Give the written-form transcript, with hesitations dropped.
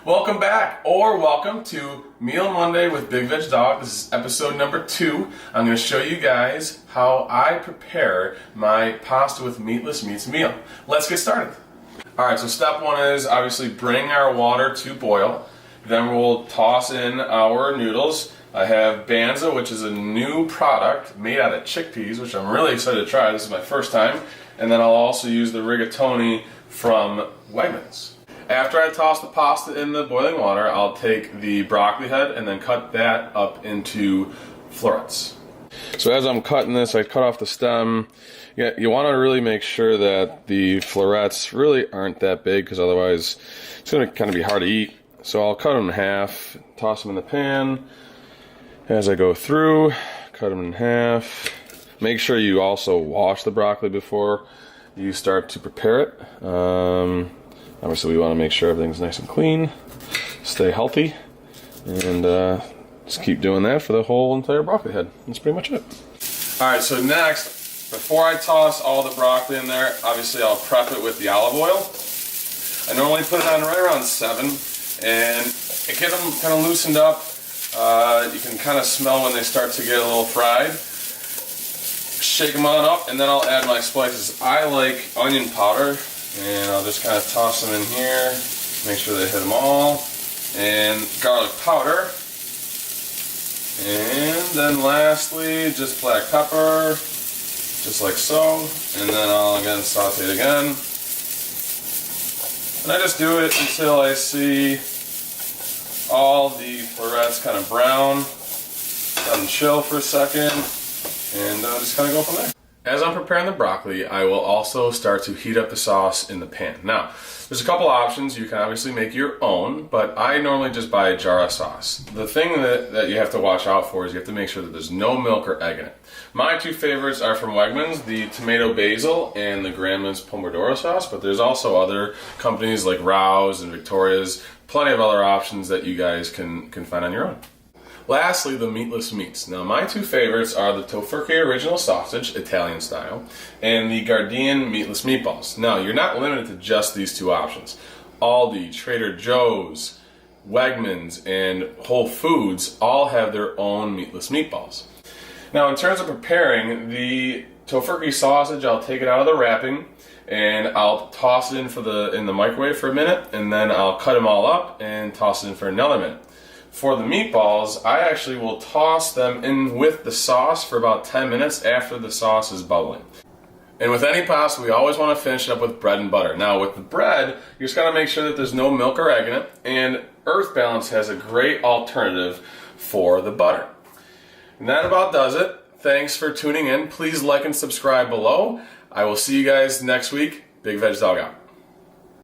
Welcome back, or welcome to Meal Monday with BigVegDog. This is episode number 2. I'm going to show you guys how I prepare my pasta with meatless meats meal. Let's get started. Alright, so step 1 is obviously bring our water to boil. Then we'll toss in our noodles. I have Banza, which is a new product made out of chickpeas, which I'm really excited to try. This is my first time. And then I'll also use the rigatoni from Wegmans. After I toss the pasta in the boiling water, I'll take the broccoli head and then cut that up into florets. So as I'm cutting this, I cut off the stem. You want to really make sure that the florets really aren't that big, because otherwise it's going to kind of be hard to eat. So I'll cut them in half, toss them in the pan. As I go through, cut them in half. Make sure you also wash the broccoli before you start to prepare it. Obviously, we want to make sure everything's nice and clean, stay healthy, and just keep doing that for the whole entire broccoli head. That's pretty much it. Alright, so next, before I toss all the broccoli in there, obviously I'll prep it with the olive oil. I normally put it on right around 7, and get them kind of loosened up. You can kind of smell when they start to get a little fried. Shake them on up, and then I'll add my spices. I like onion powder. And I'll just kind of toss them in here, make sure they hit them all, and garlic powder, and then lastly just black pepper, just like so, and then I'll again saute it again, and I just do it until I see all the florets kind of brown, let them chill for a second, and just kind of go from there. As I'm preparing the broccoli, I will also start to heat up the sauce in the pan. Now, there's a couple options. You can obviously make your own, but I normally just buy a jar of sauce. The thing that you have to watch out for is you have to make sure that there's no milk or egg in it. My 2 favorites are from Wegmans, the tomato basil and the Grandma's pomodoro sauce, but there's also other companies like Rouse and Victoria's, plenty of other options that you guys can find on your own. Lastly, the meatless meats. Now, my 2 favorites are the Tofurky original sausage, Italian style, and the Gardein meatless meatballs. Now, you're not limited to just these 2 options. Aldi, Trader Joe's, Wegmans, and Whole Foods all have their own meatless meatballs. Now, in terms of preparing the Tofurky sausage, I'll take it out of the wrapping and I'll toss it in the microwave for a minute, and then I'll cut them all up and toss it in for another minute. For the meatballs, I actually will toss them in with the sauce for about 10 minutes after the sauce is bubbling. And with any pasta, we always want to finish it up with bread and butter. Now with the bread, you just got to make sure that there's no milk or egg in it, and Earth Balance has a great alternative for the butter. And that about does it. Thanks for tuning in. Please like and subscribe below. I will see you guys next week. BigVegDog out.